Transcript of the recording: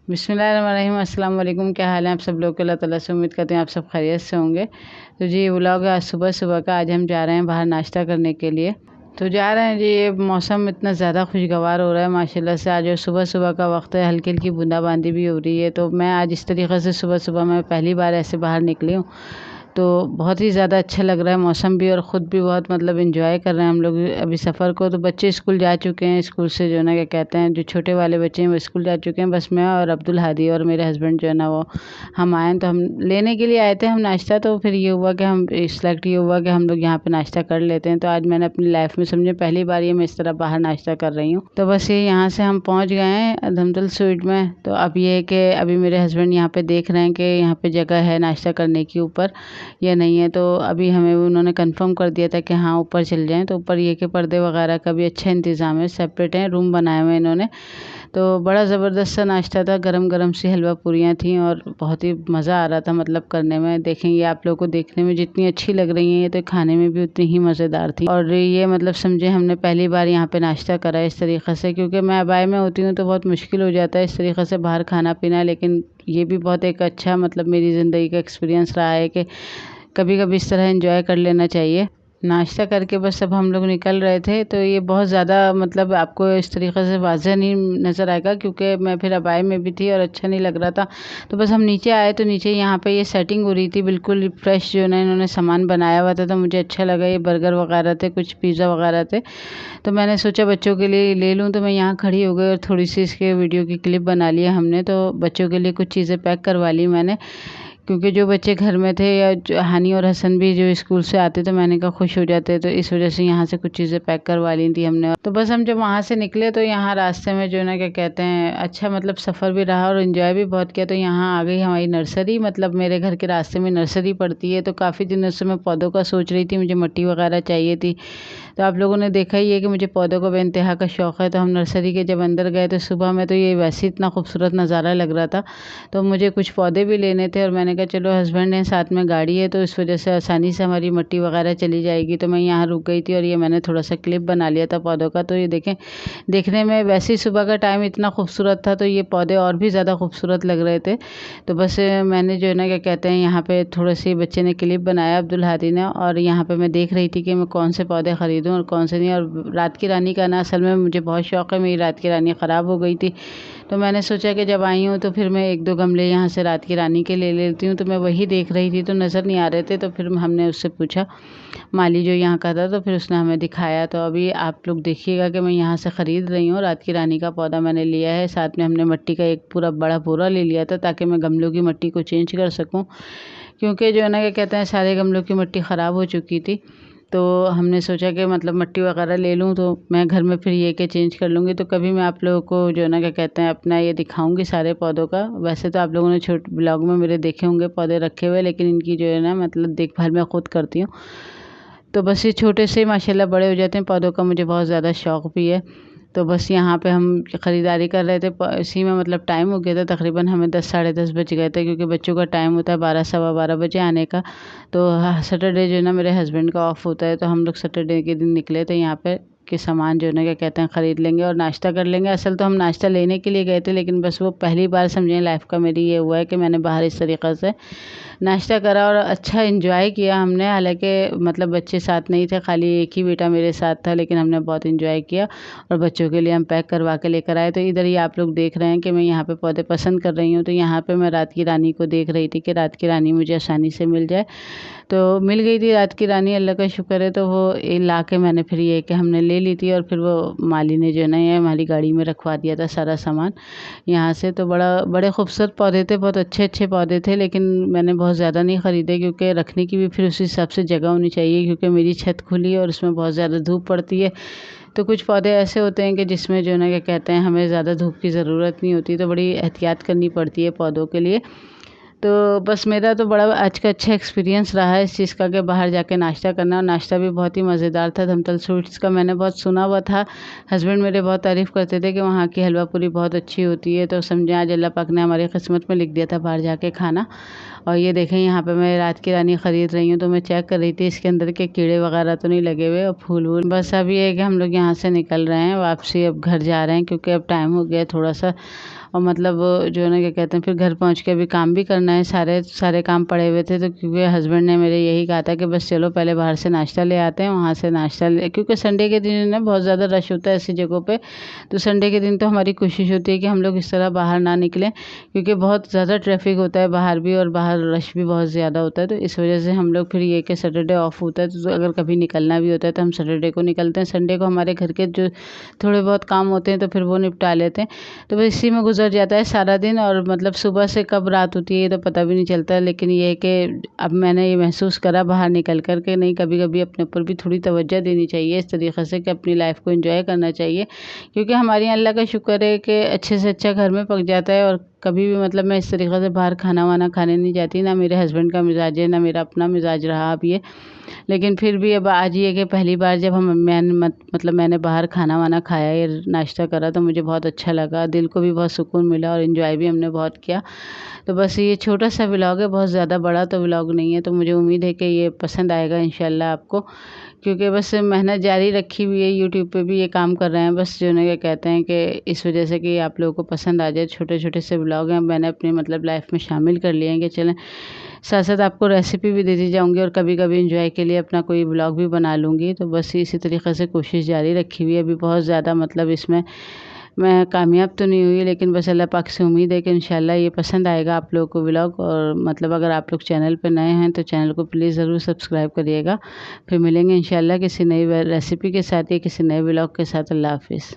बिस्मिल्लाहिर्रहमानिर्रहीम, अस्सलाम वालेकुम। क्या हाल है आप सब लोग के? अल्लाह ताला से उम्मीद करते हैं आप सब खैरियत से होंगे। तो जी व्लॉग आज सुबह-सुबह का। आज हम जा रहे हैं बाहर नाश्ता करने के लिए। तो जा रहे हैं जी, ये मौसम इतना ज़्यादा खुशगवार हो रहा है माशाल्लाह से। आज सुबह-सुबह का वक्त है, हल्की-हल्की बूंदाबांदी भी हो रही है। तो मैं आज इस तरीक़े से सुबह-सुबह मैं पहली बार ऐसे बाहर निकली हूँ। तो बहुत ही ज़्यादा अच्छा लग रहा है मौसम भी, और ख़ुद भी बहुत मतलब एंजॉय कर रहे हैं हम लोग अभी सफ़र को। तो बच्चे स्कूल जा चुके हैं, स्कूल से जो है ना क्या कहते हैं, जो छोटे वाले बच्चे हैं वो स्कूल जा चुके हैं। बस मैं और अब्दुल हादी और मेरे हस्बैंड जो है ना वो हम आए हैं। तो हम लेने के लिए आए थे हम नाश्ता। तो फिर ये हुआ कि हम सेलेक्ट ये हुआ कि हम लोग यहाँ पे नाश्ता कर लेते हैं। तो आज मैंने अपनी लाइफ में समझे पहली बार ये मैं इस तरह बाहर नाश्ता कर रही हूँ। तो बस ये यहाँ से हम पहुँच गए हैं धमतल स्वीट में। तो अब ये है कि अभी मेरे हस्बैंड यहाँ पे देख रहे हैं कि यहाँ पे जगह है नाश्ता करने की ऊपर या नहीं है। तो अभी हमें उन्होंने कंफर्म कर दिया था कि हाँ ऊपर चल जाएं। तो ऊपर ये के पर्दे वगैरह का भी अच्छा इंतज़ाम है, सेपरेट है, रूम बनाए हुए हैं इन्होंने। तो बड़ा ज़बरदस्त सा नाश्ता था, गरम-गरम सी हलवा पूरियाँ थीं और बहुत ही मज़ा आ रहा था मतलब करने में। देखेंगे आप लोगों को देखने में जितनी अच्छी लग रही हैं ये, तो खाने में भी उतनी ही मज़ेदार थी। और ये मतलब समझे हमने पहली बार यहाँ पे नाश्ता करा है इस तरीक़े से, क्योंकि मैं अबाई में होती हूँ तो बहुत मुश्किल हो जाता है इस तरीक़े से बाहर खाना-पीना। लेकिन ये भी बहुत एक अच्छा मतलब मेरी ज़िंदगी का एक्सपीरियंस रहा है कि कभी-कभी इस तरह एंजॉय कर लेना चाहिए। नाश्ता करके बस अब हम लोग निकल रहे थे। तो ये बहुत ज़्यादा मतलब आपको इस तरीक़े से वाज़ह नहीं नज़र आएगा, क्योंकि मैं फिर अबाई में भी थी और अच्छा नहीं लग रहा था। तो बस हम नीचे आए तो नीचे यहाँ पे ये सेटिंग हो रही थी, बिल्कुल फ्रेश जो है ना इन्होंने सामान बनाया हुआ था। तो मुझे अच्छा लगा, ये बर्गर वगैरह थे, कुछ पिज़्ज़ा वगैरह थे। तो मैंने सोचा बच्चों के लिए ले लूँ। तो मैं यहाँ खड़ी हो गई और थोड़ी-सी इसके वीडियो की क्लिप बना ली है हमने। तो बच्चों के लिए कुछ चीज़ें पैक करवा ली मैंने, क्योंकि जो बच्चे घर में थे या जो हानी और हसन भी जो स्कूल से आते तो मैंने कहा खुश हो जाते। तो इस वजह से यहाँ से कुछ चीज़ें पैक करवा ली थी हमने। तो बस हम जब वहाँ से निकले तो यहाँ रास्ते में जो है ना क्या कहते हैं, अच्छा मतलब सफ़र भी रहा और एंजॉय भी बहुत किया। तो यहाँ आ गई हमारी नर्सरी, मतलब मेरे घर के रास्ते में नर्सरी पड़ती है। तो काफ़ी दिनों से मैं पौधों का सोच रही थी, मुझे मिट्टी वगैरह चाहिए थी। तो आप लोगों ने देखा ही है कि मुझे पौधों का बेइंतहा का शौक़ है। तो हम नर्सरी के जब अंदर गए तो सुबह में तो ये वैसे ही इतना खूबसूरत नज़ारा लग रहा था। तो मुझे कुछ पौधे भी लेने थे और मैंने कहा चलो हस्बैंड ने साथ में गाड़ी है तो इस वजह से आसानी से हमारी मिट्टी वगैरह चली जाएगी। तो मैं यहाँ रुक गई थी और ये मैंने थोड़ा सा क्लिप बना लिया था पौधों का। तो ये देखें, देखने में वैसे ही सुबह का टाइम इतना खूबसूरत था तो ये पौधे और भी ज़्यादा खूबसूरत लग रहे थे। तो बस मैंने जो है ना क्या कहते हैं, यहाँ पे थोड़े से बच्चे ने क्लिप बनाया अब्दुल हादी ने, और यहाँ पे मैं देख रही थी कि मैं कौन से पौधे ख़रीदूँ और कौन से नहीं। और रात की रानी का ना असल में मुझे बहुत शौक़ है, मेरी रात की रानी ख़राब हो गई थी। तो मैंने सोचा कि जब आई हूँ तो फिर मैं 1-2 गमले यहाँ से रात की रानी के ले लेती हूँ। तो मैं वही देख रही थी तो नज़र नहीं आ रहे थे। तो फिर हमने उससे पूछा, माली जो यहाँ का था, तो फिर उसने हमें दिखाया। तो अभी आप लोग देखिएगा कि मैं यहाँ से ख़रीद रही हूँ। रात की रानी का पौधा मैंने लिया है, साथ में हमने मिट्टी का एक पूरा बड़ा बोरा ले लिया था ताकि मैं गमलों की मिट्टी को चेंज कर सकूँ, क्योंकि जो है ना क्या कहते हैं, सारे गमलों की मिट्टी ख़राब हो चुकी थी। तो हमने सोचा कि मतलब मिट्टी वगैरह ले लूँ तो मैं घर में फिर ये के चेंज कर लूँगी। तो कभी मैं आप लोगों को जो है ना क्या कहते हैं अपना ये दिखाऊंगी सारे पौधों का। वैसे तो आप लोगों ने छोटे ब्लॉग में मेरे देखे होंगे पौधे रखे हुए, लेकिन इनकी जो है ना मतलब देखभाल मैं खुद करती हूँ। तो बस ये छोटे से माशाल्लाह बड़े हो जाते हैं पौधों का, मुझे बहुत ज़्यादा शौक़ भी है। तो बस यहाँ पे हम ख़रीदारी कर रहे थे, इसी में मतलब टाइम हो गया था, तकरीबन हमें 10 साढ़े 10 बज गए थे, क्योंकि बच्चों का टाइम होता है 12 सवा 12 बजे आने का। तो सैटरडे जो है ना मेरे हस्बैंड का ऑफ होता है, तो हम लोग सैटरडे के दिन निकले थे यहाँ पे कि सामान जो है ना क्या कहते हैं ख़रीद लेंगे और नाश्ता कर लेंगे। असल तो हम नाश्ता लेने के लिए गए थे, लेकिन बस वो पहली बार समझें लाइफ का मेरी ये हुआ है कि मैंने बाहर इस तरीक़े से नाश्ता करा और अच्छा एंजॉय किया हमने। हालांकि मतलब बच्चे साथ नहीं थे, खाली एक ही बेटा मेरे साथ था, लेकिन हमने बहुत एंजॉय किया और बच्चों के लिए हम पैक करवा के लेकर आए। तो इधर ही आप लोग देख रहे हैं कि मैं यहाँ पे पौधे पसंद कर रही हूँ। तो यहाँ पे मैं रात की रानी को देख रही थी कि रात की रानी मुझे आसानी से मिल जाए। तो मिल गई थी रात की रानी, अल्लाह का शुक्र है। तो वो ला के मैंने फिर ये कि हमने ले ली थी और फिर वो माली ने जो है ना ये हमारी गाड़ी में रखवा दिया था सारा सामान यहाँ से। तो बड़े खूबसूरत पौधे थे, बहुत अच्छे पौधे थे, लेकिन मैंने बहुत ज़्यादा नहीं ख़रीदे, क्योंकि रखने की भी फिर उस हिसाब से जगह होनी चाहिए, क्योंकि मेरी छत खुली है और उसमें बहुत ज़्यादा धूप पड़ती है। तो कुछ पौधे ऐसे होते हैं कि जिसमें जो है ना क्या कहते हैं हमें ज़्यादा धूप की ज़रूरत नहीं होती, तो बड़ी एहतियात करनी पड़ती है पौधों के लिए। तो बस मेरा तो बड़ा आज का अच्छा एक्सपीरियंस रहा है इस चीज़ का कि बाहर जाके नाश्ता करना, और नाश्ता भी बहुत ही मज़ेदार था। धमतल स्वीट्स का मैंने बहुत सुना हुआ था, हस्बैंड मेरे बहुत तारीफ़ करते थे कि वहाँ की हलवा पूरी बहुत अच्छी होती है। तो समझे आज अल्लाह पाक ने हमारी किस्मत में लिख दिया था बाहर जाके खाना। और ये देखें यहाँ पे मैं रात की रानी ख़रीद रही हूँ, तो मैं चेक कर रही थी इसके अंदर के कीड़े वगैरह तो नहीं लगे हुए और फूल वूल। बस अभी है कि हम लोग यहाँ से निकल रहे हैं वापसी, अब घर जा रहे हैं, क्योंकि अब टाइम हो गया थोड़ा सा और मतलब जो है ना क्या कहते हैं, फिर घर पहुँच के अभी काम भी करना है, सारे काम पड़े हुए थे। तो क्योंकि हस्बैंड ने मेरे यही कहा था कि बस चलो पहले बाहर से नाश्ता ले आते हैं, वहाँ से नाश्ता ले, क्योंकि संडे के दिन ना बहुत ज़्यादा रश होता है ऐसी जगहों पे। तो संडे के दिन तो हमारी कोशिश होती है कि हम लोग इस तरह बाहर ना निकलें, क्योंकि बहुत ज़्यादा ट्रैफिक होता है बाहर भी, और बाहर रश भी बहुत ज़्यादा होता है। तो इस वजह से हम लोग फिर ये कि सैटरडे ऑफ होता है, तो अगर कभी निकलना भी होता है तो हम सैटरडे को निकलते हैं। संडे को हमारे घर के जो थोड़े बहुत काम होते हैं तो फिर वो निपटा लेते हैं। तो बस इसी में गुजर जाता है सारा दिन, और मतलब सुबह से कब रात होती है ये तो पता भी नहीं चलता। लेकिन ये है कि अब मैंने ये महसूस करा बाहर निकल कर के, नहीं, कभी कभी अपने ऊपर भी थोड़ी तवज्जो देनी चाहिए इस तरीके से कि अपनी लाइफ को एंजॉय करना चाहिए। क्योंकि हमारे यहाँ अल्लाह का शुक्र है कि अच्छे से अच्छा घर में पक जाता है, और कभी भी मतलब मैं इस तरीके से बाहर खाना वाना खाने नहीं जाती। ना मेरे हस्बैंड का मिजाज है, ना मेरा अपना मिजाज रहा अब ये। लेकिन फिर भी अब आज ये कि पहली बार जब मैंने बाहर खाना वाना खाया या नाश्ता करा तो मुझे बहुत अच्छा लगा, दिल को भी बहुत सुकून मिला, और एंजॉय भी हमने बहुत किया। तो बस ये छोटा सा व्लॉग है, बहुत ज़्यादा बड़ा तो व्लॉग नहीं है। तो मुझे उम्मीद है कि ये पसंद आएगा इंशाल्लाह आपको, क्योंकि बस मेहनत जारी रखी हुई है, यूट्यूब पे भी ये काम कर रहे हैं बस, जो ना क्या कहते हैं कि इस वजह से कि आप लोगों को पसंद आ जाए। छोटे छोटे से व्लॉग हैं, मैंने अपनी मतलब लाइफ में शामिल कर लिए हैं कि चलें साथ साथ आपको रेसिपी भी देती जाऊंगी, और कभी कभी इंजॉय के लिए अपना कोई व्लॉग भी बना लूँगी। तो बस इसी तरीके से कोशिश जारी रखी हुई है। अभी बहुत ज़्यादा मतलब इसमें मैं कामयाब तो नहीं हुई, लेकिन बस अल्लाह पाक से उम्मीद है कि इंशाल्लाह ये पसंद आएगा आप लोगों को व्लॉग। और मतलब अगर आप लोग चैनल पे नए हैं तो चैनल को प्लीज़ ज़रूर सब्सक्राइब करिएगा। फिर मिलेंगे इंशाल्लाह किसी नई रेसिपी के साथ या किसी नए व्लॉग के साथ। अल्लाह हाफिज़।